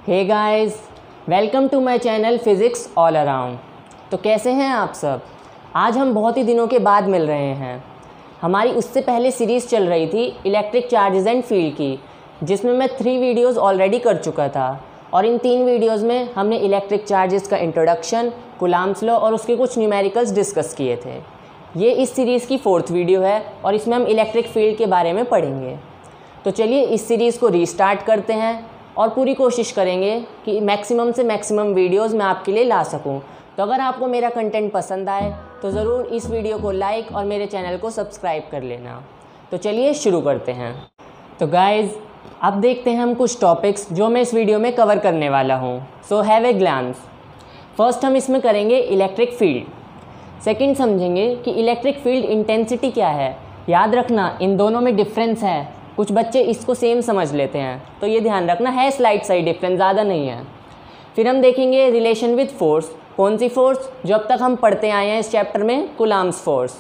Hey guys, welcome to my channel physics all around. तो कैसे हैं आप सब। आज हम बहुत ही दिनों के बाद मिल रहे हैं। हमारी उससे पहले सीरीज़ चल रही थी इलेक्ट्रिक चार्जेस एंड फील्ड की, जिसमें मैं 3 वीडियोज़ ऑलरेडी कर चुका था। और इन 3 वीडियोज़ में हमने इलेक्ट्रिक चार्जेस का इंट्रोडक्शन, कूलम्ब्स लॉ और उसके कुछ न्यूमेरिकल्स डिस्कस किए थे। ये इस सीरीज़ की 4th वीडियो है और इसमें हम इलेक्ट्रिक फील्ड के बारे में पढ़ेंगे। तो चलिए इस सीरीज़ को रीस्टार्ट करते हैं और पूरी कोशिश करेंगे कि मैक्सिमम से मैक्सिमम वीडियोज़ मैं आपके लिए ला सकूं। तो अगर आपको मेरा कंटेंट पसंद आए तो ज़रूर इस वीडियो को लाइक और मेरे चैनल को सब्सक्राइब कर लेना। तो चलिए शुरू करते हैं। तो गाइज़, अब देखते हैं हम कुछ टॉपिक्स जो मैं इस वीडियो में कवर करने वाला हूँ। So have a glance. First हम इसमें करेंगे इलेक्ट्रिक फील्ड। सेकंड समझेंगे कि इलेक्ट्रिक फील्ड इंटेंसिटी क्या है। याद रखना इन दोनों में डिफरेंस है। कुछ बच्चे इसको सेम समझ लेते हैं, तो ये ध्यान रखना है स्लाइड साइड डिफरेंस, ज़्यादा नहीं है। फिर हम देखेंगे रिलेशन विद फोर्स। कौन सी फोर्स? जो अब तक हम पढ़ते आए हैं इस चैप्टर में, कूलम्ब्स फोर्स।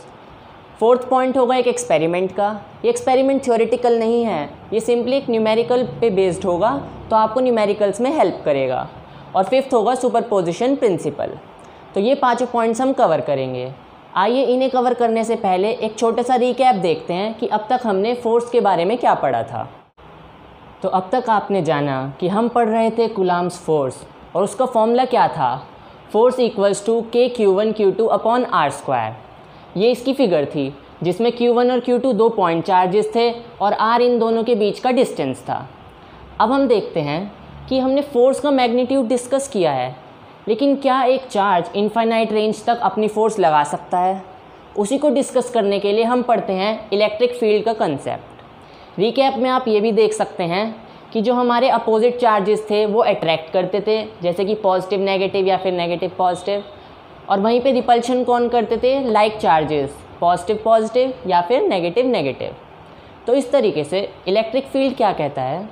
4th पॉइंट होगा एक एक्सपेरिमेंट का। ये एक्सपेरिमेंट थ्योरेटिकल नहीं है, ये सिंपली एक न्यूमेरिकल पे बेस्ड होगा, तो आपको न्यूमेरिकल्स में हेल्प करेगा। और 5th होगा सुपरपोजिशन प्रिंसिपल। तो ये 5 पॉइंट्स हम कवर करेंगे। आइए इन्हें कवर करने से पहले एक छोटा सा रिकैप देखते हैं कि अब तक हमने फोर्स के बारे में क्या पढ़ा था। तो अब तक आपने जाना कि हम पढ़ रहे थे कूलम्ब्स फोर्स और उसका फॉर्मूला क्या था, force equals to K(Q1Q2) upon r²। ये इसकी फिगर थी जिसमें Q1 और Q2 2 पॉइंट चार्जेस थे और r इन दोनों के बीच का डिस्टेंस था। अब हम देखते हैं कि हमने फोर्स का मैग्नीट्यूड डिस्कस किया है, लेकिन क्या एक चार्ज इनफाइनाइट रेंज तक अपनी फ़ोर्स लगा सकता है? उसी को डिस्कस करने के लिए हम पढ़ते हैं इलेक्ट्रिक फील्ड का कंसेप्ट। रिकैप में आप ये भी देख सकते हैं कि जो हमारे अपोजिट चार्जेस थे वो अट्रैक्ट करते थे, जैसे कि पॉजिटिव नेगेटिव या फिर नेगेटिव पॉजिटिव। और वहीं पे रिपल्शन कौन करते थे? लाइक चार्जेस, पॉजिटिव पॉजिटिव या फिर नेगेटिव नेगेटिव। तो इस तरीके से इलेक्ट्रिक फील्ड क्या कहता है,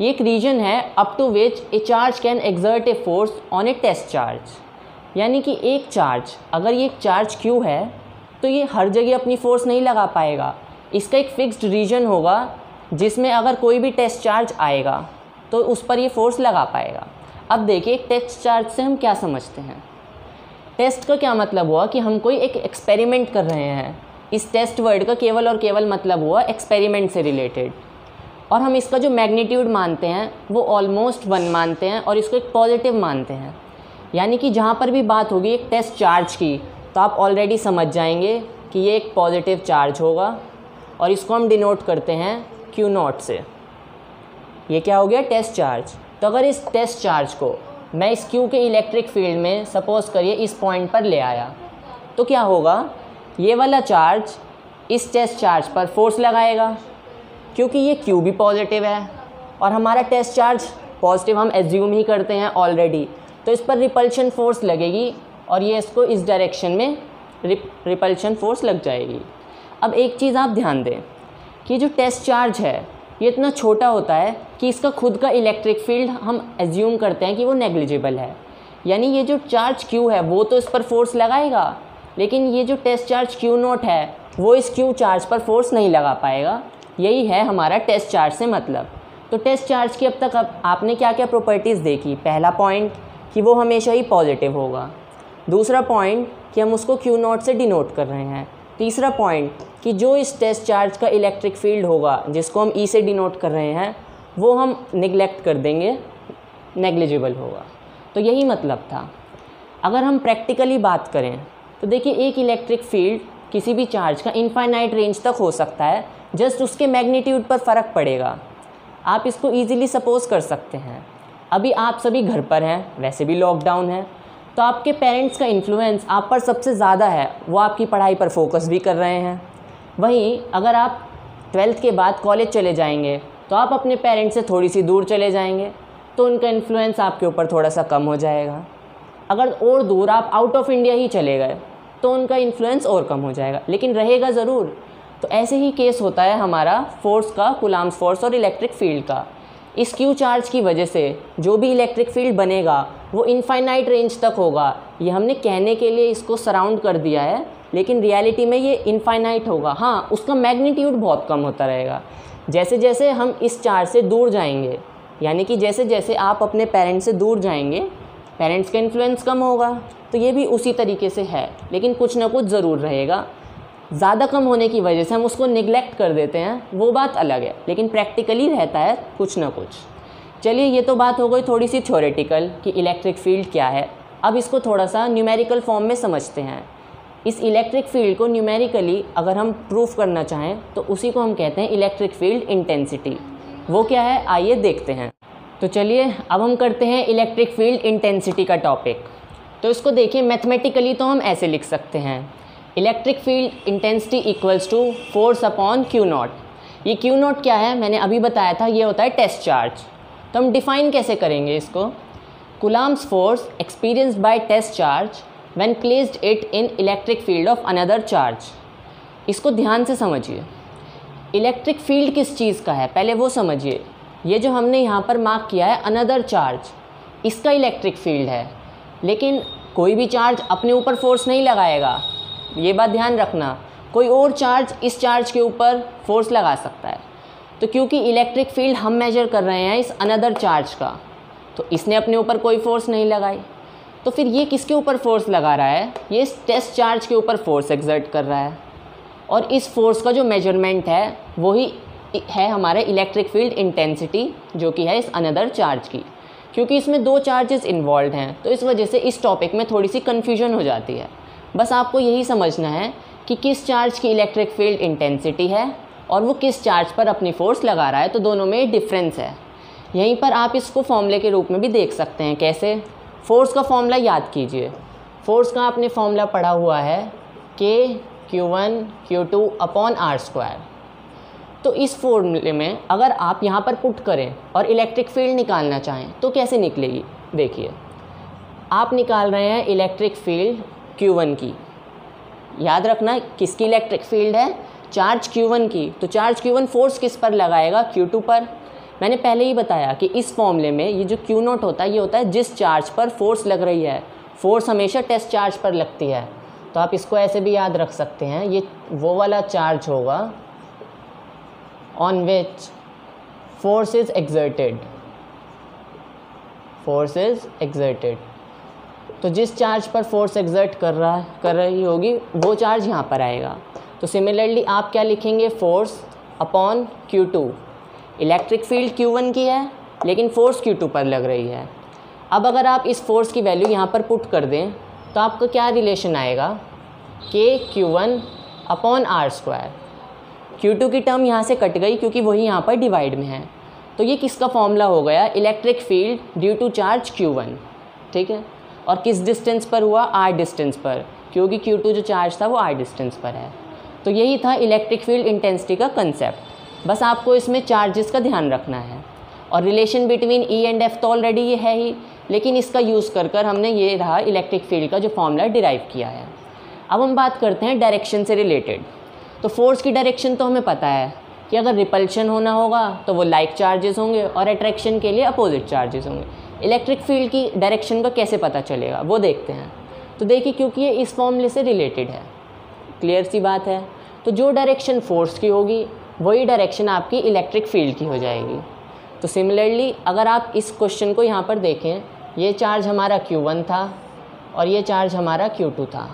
ये एक रीजन है up to which a charge can exert a force on a test charge. यानी कि एक चार्ज, अगर ये एक चार्ज Q है तो ये हर जगह अपनी फोर्स नहीं लगा पाएगा। इसका एक फिक्स्ड रीजन होगा जिसमें अगर कोई भी टेस्ट चार्ज आएगा तो उस पर ये फोर्स लगा पाएगा। अब देखिए टेस्ट चार्ज से हम क्या समझते हैं। टेस्ट का क्या मतलब हुआ कि हम कोई एक एक्सपेरिमेंट कर रहे हैं। इस टेस्ट वर्ड का केवल और केवल मतलब हुआ एक्सपेरिमेंट से रिलेटेड। और हम इसका जो मैग्नीट्यूड मानते हैं वो ऑलमोस्ट 1 मानते हैं और इसको एक पॉजिटिव मानते हैं। यानी कि जहाँ पर भी बात होगी एक टेस्ट चार्ज की तो आप ऑलरेडी समझ जाएंगे कि ये एक पॉजिटिव चार्ज होगा और इसको हम डिनोट करते हैं Q0 से। ये क्या हो गया? Test charge. तो अगर इस टेस्ट चार्ज को मैं इस Q के इलेक्ट्रिक फील्ड में सपोज़ करिए इस पॉइंट पर ले आया, तो क्या होगा? ये वाला चार्ज इस टेस्ट चार्ज पर फोर्स लगाएगा, क्योंकि ये Q भी पॉजिटिव है और हमारा टेस्ट चार्ज पॉजिटिव हम एज्यूम ही करते हैं ऑलरेडी। तो इस पर रिपल्शन फोर्स लगेगी और ये इसको इस डायरेक्शन में रिपल्शन फोर्स लग जाएगी। अब एक चीज़ आप ध्यान दें कि जो टेस्ट चार्ज है ये इतना छोटा होता है कि इसका खुद का इलेक्ट्रिक फील्ड हम एज्यूम करते हैं कि वो नेग्लिजिबल है। यानी ये जो चार्ज Q है वो तो इस पर फोर्स लगाएगा, लेकिन ये जो टेस्ट चार्ज Q0 है वो इस Q चार्ज पर फोर्स नहीं लगा पाएगा। यही है हमारा टेस्ट चार्ज से मतलब। तो टेस्ट चार्ज की अब तक आपने क्या क्या प्रॉपर्टीज़ देखी। पहला पॉइंट कि वो हमेशा ही पॉजिटिव होगा। दूसरा पॉइंट कि हम उसको Q0 से डिनोट कर रहे हैं। तीसरा पॉइंट कि जो इस टेस्ट चार्ज का इलेक्ट्रिक फील्ड होगा जिसको हम E से डिनोट कर रहे हैं वो हम निगलेक्ट कर देंगे, नेग्लिजिबल होगा। तो यही मतलब था। अगर हम प्रैक्टिकली बात करें तो देखिए एक इलेक्ट्रिक फील्ड किसी भी चार्ज का इनफाइनाइट रेंज तक हो सकता है, जस्ट उसके मैग्नीट्यूड पर फ़र्क पड़ेगा। आप इसको ईज़िली सपोज़ कर सकते हैं। अभी आप सभी घर पर हैं, वैसे भी लॉकडाउन है, तो आपके पेरेंट्स का इन्फ्लुएंस आप पर सबसे ज़्यादा है। वो आपकी पढ़ाई पर फोकस भी कर रहे हैं। वहीं अगर आप 12th के बाद कॉलेज चले जाएंगे तो आप अपने पेरेंट्स से थोड़ी सी दूर चले जाएंगे, तो उनका इन्फ्लुएंस आपके ऊपर थोड़ा सा कम हो जाएगा। अगर और दूर आप आउट ऑफ इंडिया ही चले गए तो उनका इन्फ्लुएंस और कम हो जाएगा, लेकिन रहेगा ज़रूर। तो ऐसे ही केस होता है हमारा फोर्स का, कूलम्ब्स फोर्स और इलेक्ट्रिक फील्ड का। इस Q चार्ज की वजह से जो भी इलेक्ट्रिक फील्ड बनेगा वो इनफाइनाइट रेंज तक होगा। ये हमने कहने के लिए इसको सराउंड कर दिया है, लेकिन रियलिटी में ये इनफाइनाइट होगा। हाँ, उसका मैग्नीट्यूड बहुत कम होता रहेगा। जैसे जैसे हम इस चार्ज से दूर जाएंगे यानी कि जैसे जैसे आप अपने पेरेंट्स से दूर जाएंगे, पेरेंट्स का इन्फ्लुएंस कम होगा। तो ये भी उसी तरीके से है, लेकिन कुछ ना कुछ ज़रूर रहेगा। ज़्यादा कम होने की वजह से हम उसको निगलेक्ट कर देते हैं, वो बात अलग है, लेकिन प्रैक्टिकली रहता है कुछ ना कुछ। चलिए, ये तो बात हो गई थोड़ी सी थ्योरेटिकल कि इलेक्ट्रिक फील्ड क्या है। अब इसको थोड़ा सा न्यूमेरिकल फॉर्म में समझते हैं। इस इलेक्ट्रिक फील्ड को न्यूमेरिकली अगर हम प्रूफ करना चाहें तो उसी को हम कहते हैं इलेक्ट्रिक फील्ड इंटेंसिटी। वो क्या है, आइए देखते हैं। तो चलिए अब हम करते हैं इलेक्ट्रिक फील्ड इंटेंसिटी का टॉपिक। तो इसको देखिए, मैथमेटिकली तो हम ऐसे लिख सकते हैं, electric field intensity equals to force upon q naught. ये क्यू नॉट क्या है, मैंने अभी बताया था, ये होता है टेस्ट चार्ज। तो हम डिफ़ाइन कैसे करेंगे इसको, Coulomb's force experienced by test charge when placed it in electric field of another charge. इसको ध्यान से समझिए, इलेक्ट्रिक फील्ड किस चीज़ का है पहले वो समझिए। ये जो हमने यहाँ पर मार्क किया है अनदर चार्ज, इसका इलेक्ट्रिक फील्ड है, लेकिन कोई भी चार्ज अपने ऊपर फोर्स नहीं लगाएगा, ये बात ध्यान रखना। कोई और चार्ज इस चार्ज के ऊपर फोर्स लगा सकता है। तो क्योंकि इलेक्ट्रिक फील्ड हम मेजर कर रहे हैं इस अनदर चार्ज का, तो इसने अपने ऊपर कोई फोर्स नहीं लगाई, तो फिर ये किसके ऊपर फोर्स लगा रहा है, ये इस टेस्ट चार्ज के ऊपर फोर्स एक्सर्ट कर रहा है। और इस फोर्स का जो मेजरमेंट है वही है हमारे इलेक्ट्रिक फील्ड इंटेंसिटी, जो कि है इस अनदर चार्ज की। क्योंकि इसमें दो चार्जेस इन्वॉल्व हैं, तो इस वजह से इस टॉपिक में थोड़ी सी कन्फ्यूजन हो जाती है। बस आपको यही समझना है कि किस चार्ज की इलेक्ट्रिक फील्ड इंटेंसिटी है और वो किस चार्ज पर अपनी फोर्स लगा रहा है, तो दोनों में डिफरेंस है। यहीं पर आप इसको फॉर्मूले के रूप में भी देख सकते हैं। कैसे, फोर्स का फॉर्मूला याद कीजिए। फोर्स का आपने फॉर्मूला पढ़ा हुआ है K/Q1 Q2 अपॉन r²। तो इस फॉर्मूले में अगर आप यहाँ पर पुट करें और इलेक्ट्रिक फील्ड निकालना चाहें तो कैसे निकलेगी, देखिए आप निकाल रहे हैं इलेक्ट्रिक फील्ड Q1 की। याद रखना किसकी इलेक्ट्रिक फील्ड है, चार्ज Q1 की। तो चार्ज Q1 फोर्स किस पर लगाएगा, Q2 पर। मैंने पहले ही बताया कि इस फॉर्मूले में ये जो Q0 होता है, ये होता है जिस चार्ज पर फोर्स लग रही है। फोर्स हमेशा टेस्ट चार्ज पर लगती है, तो आप इसको ऐसे भी याद रख सकते हैं, ये वो वाला चार्ज होगा on which force is exerted. Force is exerted, तो जिस चार्ज पर फोर्स एक्सर्ट कर रही होगी वो चार्ज यहाँ पर आएगा। तो सिमिलरली आप क्या लिखेंगे, force upon Q2। Electric field Q1 की है लेकिन फोर्स Q2 पर लग रही है। अब अगर आप इस फोर्स की वैल्यू यहाँ पर पुट कर दें तो आपका क्या रिलेशन आएगा, K/Q1 अपॉन r²। Q2 की टर्म यहाँ से कट गई क्योंकि वही यहाँ पर डिवाइड में है। तो ये किसका फॉर्मूला हो गया, electric field due to charge Q1। ठीक है, और किस डिस्टेंस पर हुआ, r डिस्टेंस पर, क्योंकि Q2 जो चार्ज था वो r डिस्टेंस पर है। तो यही था इलेक्ट्रिक फील्ड इंटेंसिटी का कंसेप्ट। बस आपको इसमें चार्जेस का ध्यान रखना है, और relation between E and F तो ऑलरेडी ये है ही, लेकिन इसका यूज़ कर हमने ये रहा इलेक्ट्रिक फील्ड का जो फॉर्मूला डिराइव किया है। अब हम बात करते हैं डायरेक्शन से रिलेटेड। तो फोर्स की डायरेक्शन तो हमें पता है कि अगर रिपल्शन होना होगा तो वो लाइक चार्जेस होंगे और अट्रैक्शन के लिए अपोजिट चार्जेस होंगे। इलेक्ट्रिक फील्ड की डायरेक्शन का कैसे पता चलेगा वो देखते हैं। तो देखिए, क्योंकि ये इस फॉर्मूले से रिलेटेड है, क्लियर सी बात है। तो जो डायरेक्शन फोर्स की होगी वही डायरेक्शन आपकी इलेक्ट्रिक फील्ड की हो जाएगी। तो सिमिलरली अगर आप इस क्वेश्चन को यहाँ पर देखें, ये चार्ज हमारा Q1 था और ये चार्ज हमारा Q2 था।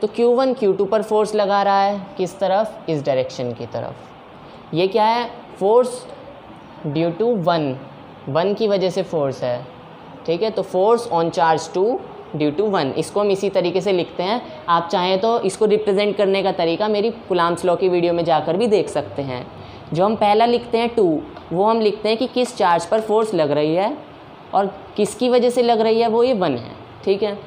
तो Q1 Q2 पर फोर्स लगा रहा है, किस तरफ, इस डायरेक्शन की तरफ। ये क्या है, फोर्स ड्यू टू 1 की वजह से फोर्स है। ठीक है, तो force on charge 2 due to 1, इसको हम इसी तरीके से लिखते हैं। आप चाहें तो इसको रिप्रेजेंट करने का तरीका मेरी कूलम्ब्स लॉ की वीडियो में जाकर भी देख सकते हैं। जो हम पहला लिखते हैं 2, वो हम लिखते हैं कि किस चार्ज पर फोर्स लग रही है और किसकी वजह से लग रही है, वो ये 1 है। ठीक है,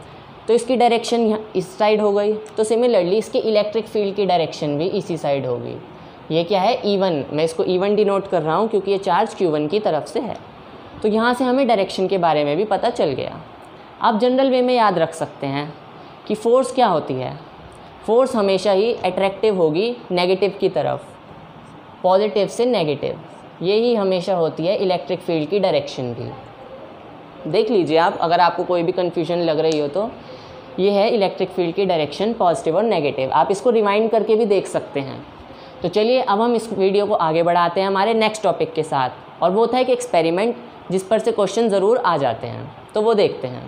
तो इसकी डायरेक्शन यहाँ इस साइड हो गई। तो सिमिलरली इसके इलेक्ट्रिक फील्ड की डायरेक्शन भी इसी साइड होगी। ये क्या है, E1, मैं इसको E1 डिनोट कर रहा हूँ क्योंकि ये चार्ज Q1 की तरफ से है। तो यहाँ से हमें डायरेक्शन के बारे में भी पता चल गया। आप जनरल वे में याद रख सकते हैं कि फ़ोर्स क्या होती है। फ़ोर्स हमेशा ही अट्रैक्टिव होगी नेगेटिव की तरफ, पॉजिटिव से नेगेटिव, यही हमेशा होती है इलेक्ट्रिक फील्ड की डायरेक्शन भी। देख लीजिए आप, अगर आपको कोई भी कन्फ्यूजन लग रही हो तो ये है इलेक्ट्रिक फील्ड की डायरेक्शन, पॉजिटिव और नेगेटिव। आप इसको रिवाइंड करके भी देख सकते हैं। तो चलिए अब हम इस वीडियो को आगे बढ़ाते हैं हमारे नेक्स्ट टॉपिक के साथ, और वो था एक एक्सपेरिमेंट जिस पर से क्वेश्चन ज़रूर आ जाते हैं, तो वो देखते हैं।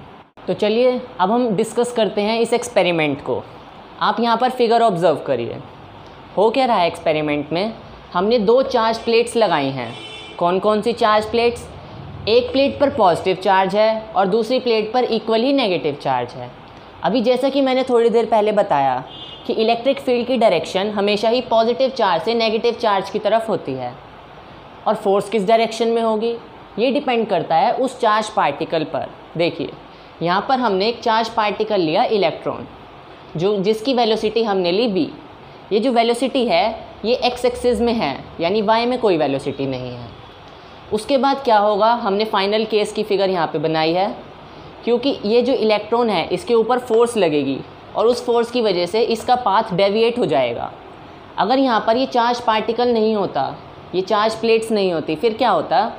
तो चलिए अब हम डिस्कस करते हैं इस एक्सपेरिमेंट को। आप यहाँ पर फिगर ऑब्ज़र्व करिए। हो क्या रहा है एक्सपेरिमेंट में, हमने 2 चार्ज प्लेट्स लगाई हैं। कौन कौन सी चार्ज प्लेट्स? एक प्लेट पर पॉजिटिव चार्ज है और दूसरी प्लेट पर इक्वली नेगेटिव चार्ज है। अभी जैसा कि मैंने थोड़ी देर पहले बताया कि इलेक्ट्रिक फील्ड की डायरेक्शन हमेशा ही पॉजिटिव चार्ज से नेगेटिव चार्ज की तरफ होती है, और फोर्स किस डायरेक्शन में होगी ये डिपेंड करता है उस चार्ज पार्टिकल पर। देखिए यहाँ पर हमने एक चार्ज पार्टिकल लिया इलेक्ट्रॉन, जिसकी वेलोसिटी हमने ली v। ये जो वेलोसिटी है ये x एक्सिस में है, यानी y में कोई वेलोसिटी नहीं है। उसके बाद क्या होगा, हमने फाइनल केस की फिगर यहाँ पे बनाई है, क्योंकि ये जो इलेक्ट्रॉन है इसके ऊपर फोर्स लगेगी और उस फोर्स की वजह से इसका पाथ डेविएट हो जाएगा। अगर यहाँ पर ये चार्ज पार्टिकल नहीं होता, ये चार्ज प्लेट्स नहीं होती, फिर क्या होता,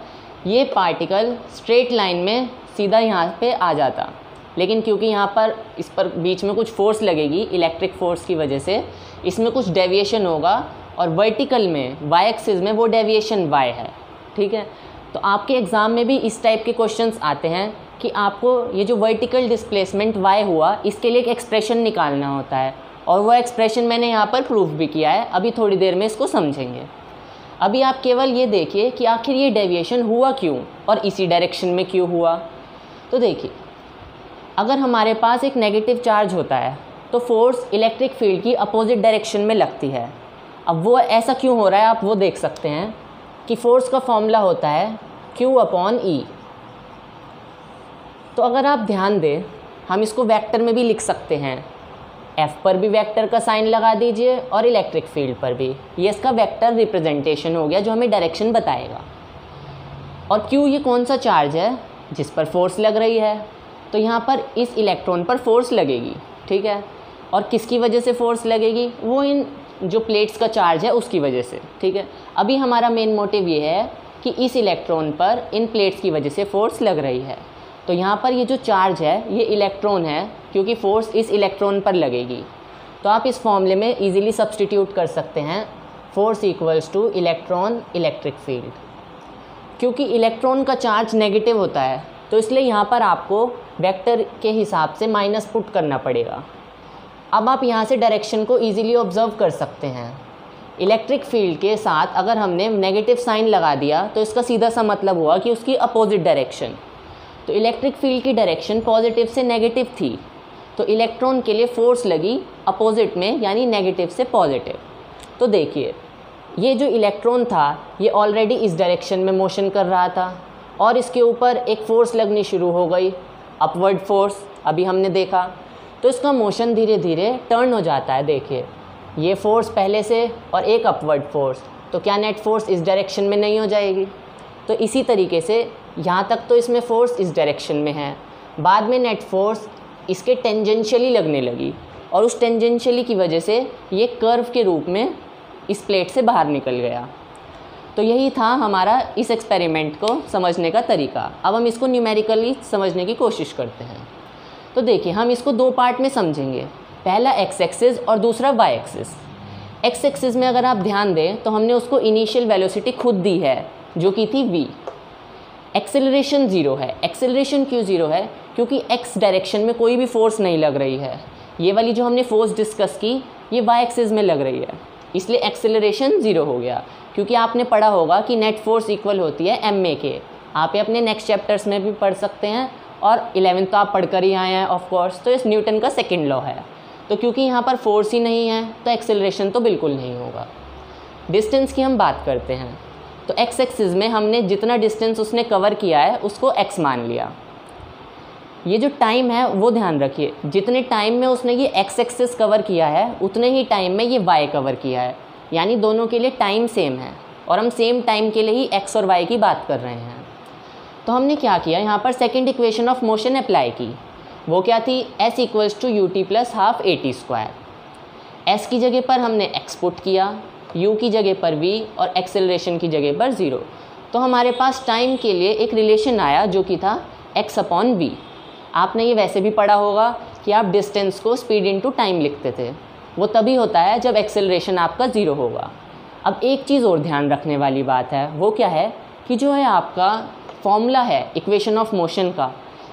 ये पार्टिकल स्ट्रेट लाइन में सीधा यहाँ पे आ जाता। लेकिन क्योंकि यहाँ पर इस पर बीच में कुछ फोर्स लगेगी, इलेक्ट्रिक फोर्स की वजह से इसमें कुछ डेविएशन होगा, और वर्टिकल में y एक्सिस में वो डेविएशन y है। ठीक है, तो आपके एग्ज़ाम में भी इस टाइप के क्वेश्चंस आते हैं कि आपको ये जो वर्टिकल डिस्प्लेसमेंट y हुआ इसके लिए एक एक्सप्रेशन निकालना होता है, और वो एक्सप्रेशन मैंने यहाँ पर प्रूफ भी किया है। अभी थोड़ी देर में इसको समझेंगे। अभी आप केवल ये देखिए कि आखिर ये डेविएशन हुआ क्यों और इसी डायरेक्शन में क्यों हुआ। तो देखिए, अगर हमारे पास एक नेगेटिव चार्ज होता है तो फोर्स इलेक्ट्रिक फील्ड की अपोजिट डायरेक्शन में लगती है। अब वो ऐसा क्यों हो रहा है आप वो देख सकते हैं कि फोर्स का फॉर्मूला होता है Q/E। तो अगर आप ध्यान दें, हम इसको वेक्टर में भी लिख सकते हैं। F पर भी वेक्टर का साइन लगा दीजिए और इलेक्ट्रिक फील्ड पर भी। ये इसका वेक्टर रिप्रेजेंटेशन हो गया जो हमें डायरेक्शन बताएगा। और Q ये कौन सा चार्ज है जिस पर फोर्स लग रही है, तो यहाँ पर इस इलेक्ट्रॉन पर फोर्स लगेगी। ठीक है, और किसकी वजह से फोर्स लगेगी, वो इन जो प्लेट्स का चार्ज है उसकी वजह से। ठीक है, अभी हमारा मेन मोटिव ये है कि इस इलेक्ट्रॉन पर इन प्लेट्स की वजह से फोर्स लग रही है। तो यहाँ पर ये जो चार्ज है ये इलेक्ट्रॉन है, क्योंकि फोर्स इस इलेक्ट्रॉन पर लगेगी। तो आप इस फॉर्मूले में इजीली सब्स्टिट्यूट कर सकते हैं, force equals two electron electric field. क्योंकि इलेक्ट्रॉन का चार्ज नेगेटिव होता है तो इसलिए यहाँ पर आपको वेक्टर के हिसाब से माइनस पुट करना पड़ेगा। अब आप यहाँ से डायरेक्शन को ईजिली ऑब्जर्व कर सकते हैं। इलेक्ट्रिक फील्ड के साथ अगर हमने नेगेटिव साइन लगा दिया तो इसका सीधा सा मतलब हुआ कि उसकी अपोजिट डायरेक्शन। तो इलेक्ट्रिक फील्ड की डायरेक्शन पॉजिटिव से नेगेटिव थी, तो इलेक्ट्रॉन के लिए फोर्स लगी अपोजिट में, यानी नेगेटिव से पॉजिटिव। तो देखिए, ये जो इलेक्ट्रॉन था ये ऑलरेडी इस डायरेक्शन में मोशन कर रहा था और इसके ऊपर एक फ़ोर्स लगनी शुरू हो गई, अपवर्ड फोर्स अभी हमने देखा। तो इसका मोशन धीरे धीरे टर्न हो जाता है। देखिए, ये फोर्स पहले से और एक अपवर्ड फोर्स, तो क्या नेट फोर्स इस डायरेक्शन में नहीं हो जाएगी। तो इसी तरीके से यहाँ तक तो इसमें फ़ोर्स इस डायरेक्शन में है, बाद में नेट फोर्स इसके टेंजेंशियली लगने लगी और उस टेंजेंशियली की वजह से ये कर्व के रूप में इस प्लेट से बाहर निकल गया। तो यही था हमारा इस एक्सपेरिमेंट को समझने का तरीका। अब हम इसको न्यूमेरिकली समझने की कोशिश करते हैं। तो देखिए, हम इसको 2 पार्ट में समझेंगे, पहला एक्स एक्सिस और दूसरा वाई एक्सिस। एक्स एक्सिस में अगर आप ध्यान दें तो हमने उसको इनिशियल वेलोसिटी खुद दी है जो कि थी v। एक्सेलरेशन 0 है। एक्सेलरेशन क्यों 0 है? क्योंकि x डायरेक्शन में कोई भी फोर्स नहीं लग रही है। ये वाली जो हमने फोर्स डिस्कस की ये y एक्सिस में लग रही है, इसलिए एक्सेलरेशन 0 हो गया। क्योंकि आपने पढ़ा होगा कि नेट फोर्स इक्वल होती है ma के। आप ये अपने नेक्स्ट चैप्टर्स में भी पढ़ सकते हैं और 11th तो आप पढ़ कर ही आए हैं ऑफ कोर्स। तो इस न्यूटन का सेकेंड लॉ है। तो क्योंकि यहाँ पर फोर्स ही नहीं है तो एक्सेलरेशन तो बिल्कुल नहीं होगा। डिस्टेंस की हम बात करते हैं तो एक्स एक्सिस में हमने जितना डिस्टेंस उसने कवर किया है उसको x मान लिया। ये जो टाइम है वो ध्यान रखिए, जितने टाइम में उसने ये एक्स एक्सिस कवर किया है उतने ही टाइम में ये y कवर किया है, यानी दोनों के लिए टाइम सेम है और हम सेम टाइम के लिए ही x और y की बात कर रहे हैं। तो हमने क्या किया, यहाँ पर second equation of motion apply की। वो क्या थी, s equals to ut plus half at²। s की जगह पर हमने x पुट किया, u की जगह पर v और एक्सेलरेशन की जगह पर 0। तो हमारे पास टाइम के लिए एक रिलेशन आया जो कि था x/v। आपने ये वैसे भी पढ़ा होगा कि आप डिस्टेंस को स्पीड इनटू टाइम लिखते थे। वो तभी होता है जब एक्सेलरेशन आपका 0 होगा। अब एक चीज़ और ध्यान रखने वाली बात है, वो क्या है कि जो है आपका फॉर्मूला है इक्वेशन ऑफ मोशन का,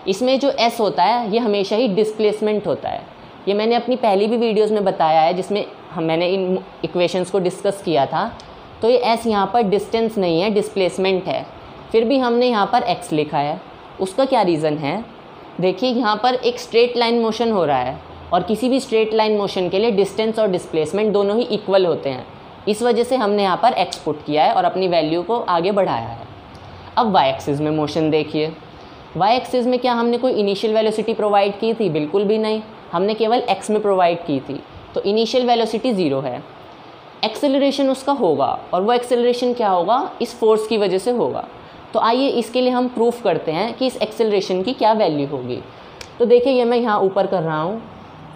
इसमें जो s होता है ये हमेशा ही डिस्प्लेसमेंट होता है। ये मैंने अपनी पहली भी वीडियोस में बताया है जिसमें मैंने इन इक्वेशंस को डिस्कस किया था। तो ये s यहाँ पर डिस्टेंस नहीं है, डिस्प्लेसमेंट है। फिर भी हमने यहाँ पर x लिखा है। उसका क्या रीज़न है? देखिए यहाँ पर एक स्ट्रेट लाइन मोशन हो रहा है और किसी भी स्ट्रेट लाइन मोशन के लिए डिस्टेंस और डिस्प्लेसमेंट दोनों ही इक्वल होते हैं। इस वजह से हमने यहाँ पर x पुट किया है और अपनी वैल्यू को आगे बढ़ाया है। अब y एक्सिस में मोशन देखिए। y एक्सिस में क्या हमने कोई इनिशियल वेलोसिटी प्रोवाइड की थी? बिल्कुल भी नहीं, हमने केवल x में प्रोवाइड की थी। तो इनिशियल वेलोसिटी 0 है। एक्सेलरेशन उसका होगा और वो एक्सेलरेशन क्या होगा? इस फोर्स की वजह से होगा। तो आइए इसके लिए हम प्रूफ करते हैं कि इस एक्सेलरेशन की क्या वैल्यू होगी। तो देखिए ये मैं यहाँ ऊपर कर रहा हूँ।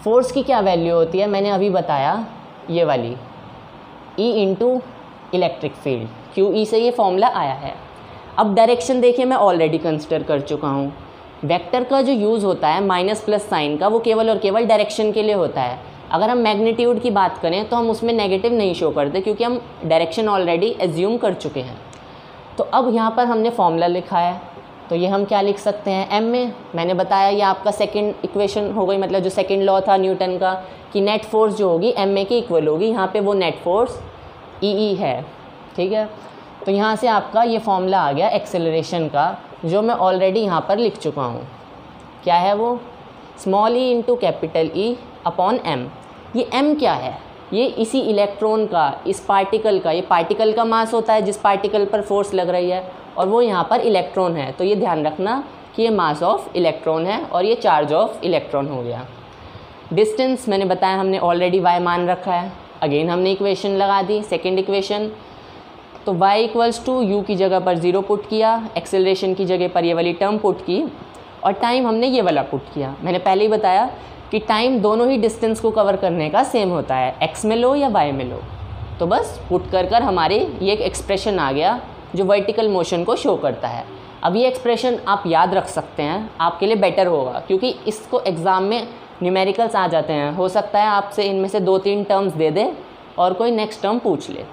फोर्स की क्या वैल्यू होती है मैंने अभी बताया, ये वाली E into electric field, QE से ये फॉर्मूला आया है। अब डायरेक्शन देखिए मैं ऑलरेडी कंसिडर कर चुका हूँ। वेक्टर का जो यूज़ होता है माइनस प्लस साइन का, वो केवल और केवल डायरेक्शन के लिए होता है। अगर हम मैग्नीट्यूड की बात करें तो हम उसमें नेगेटिव नहीं शो करते क्योंकि हम डायरेक्शन ऑलरेडी एज्यूम कर चुके हैं। तो अब यहाँ पर हमने फॉर्मूला लिखा है, तो ये हम क्या लिख सकते हैं m में। मैंने बताया ये आपका सेकंड इक्वेशन हो गई, मतलब जो सेकंड लॉ था न्यूटन का कि नेट फोर्स जो होगी m में की इक्वल होगी। यहाँ पे वो नेट फोर्स E है, ठीक है। तो यहाँ से आपका ये फॉर्मूला आ गया एक्सेलरेशन का, जो मैं ऑलरेडी यहाँ पर लिख चुका हूँ। क्या है वो? Small e into capital E upon m। ये m क्या है? ये इसी इलेक्ट्रॉन का, इस पार्टिकल का, ये पार्टिकल का मास होता है जिस पार्टिकल पर फोर्स लग रही है, और वो यहाँ पर इलेक्ट्रॉन है। तो ये ध्यान रखना कि ये मास ऑफ इलेक्ट्रॉन है और ये चार्ज ऑफ इलेक्ट्रॉन हो गया। डिस्टेंस मैंने बताया हमने ऑलरेडी y मान रखा है। अगेन हमने इक्वेशन लगा दी, सेकेंड इक्वेशन। तो y इक्वल्स टू u की जगह पर 0 पुट किया, एक्सेलरेशन की जगह पर ये वाली टर्म पुट की, और टाइम हमने ये वाला पुट किया। मैंने पहले ही बताया कि टाइम दोनों ही डिस्टेंस को कवर करने का सेम होता है, x में लो या y में लो। तो बस पुट कर हमारे ये एक एक्सप्रेशन आ गया जो वर्टिकल मोशन को शो करता है। अब ये एक्सप्रेशन आप याद रख सकते हैं, आपके लिए बेटर होगा क्योंकि इसको एग्ज़ाम में न्यूमेरिकल्स आ जाते हैं। हो सकता है आपसे इनमें से 2-3 टर्म्स दे दे और कोई नेक्स्ट टर्म पूछ ले।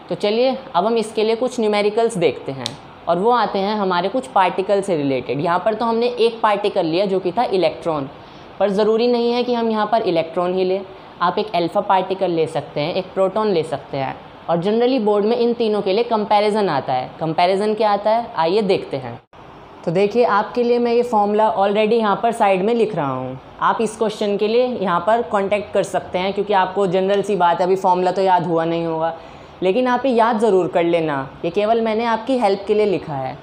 तो चलिए अब हम इसके लिए कुछ न्यूमेरिकल्स देखते हैं, और वो आते हैं हमारे कुछ पार्टिकल से रिलेटेड। यहाँ पर तो हमने एक पार्टिकल लिया जो कि था इलेक्ट्रॉन, पर ज़रूरी नहीं है कि हम यहाँ पर इलेक्ट्रॉन ही लें। आप एक अल्फ़ा पार्टिकल ले सकते हैं, एक प्रोटॉन ले सकते हैं, और जनरली बोर्ड में इन तीनों के लिए कंपैरिजन आता है। कंपैरिजन क्या आता है आइए देखते हैं। तो देखिए आपके लिए मैं ये फॉर्मूला ऑलरेडी यहाँ पर साइड में लिख रहा हूँ। आप इस क्वेश्चन के लिए यहाँ पर कांटेक्ट कर सकते हैं क्योंकि आपको जनरल सी बात है, अभी फॉर्मूला तो याद हुआ नहीं होगा, लेकिन आप ये याद ज़रूर कर लेना। ये केवल मैंने आपकी हेल्प के लिए लिखा है।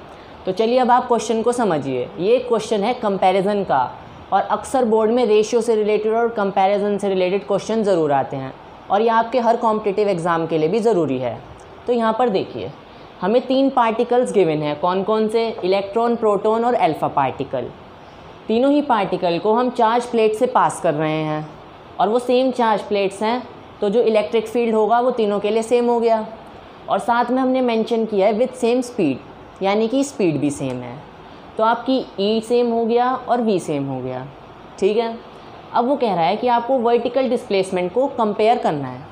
तो चलिए अब आप क्वेश्चन को समझिए। ये क्वेश्चन है कंपैरिजन का, और अक्सर बोर्ड में रेशियो से रिलेटेड और कंपैरिजन से रिलेटेड क्वेश्चन ज़रूर आते हैं, और ये आपके हर कॉम्पिटिटिव एग्ज़ाम के लिए भी ज़रूरी है। तो यहाँ पर देखिए हमें 3 पार्टिकल्स गिवन है। कौन कौन से? इलेक्ट्रॉन, प्रोटॉन और अल्फ़ा पार्टिकल। तीनों ही पार्टिकल को हम चार्ज प्लेट से पास कर रहे हैं, और वो सेम चार्ज प्लेट्स हैं, तो जो इलेक्ट्रिक फील्ड होगा वो तीनों के लिए सेम हो गया। और साथ में हमने मेंशन किया है विथ सेम स्पीड, यानी कि स्पीड भी सेम है। तो आपकी E सेम हो गया और V सेम हो गया, ठीक है। अब वो कह रहा है कि आपको वर्टिकल डिस्प्लेसमेंट को कंपेयर करना है।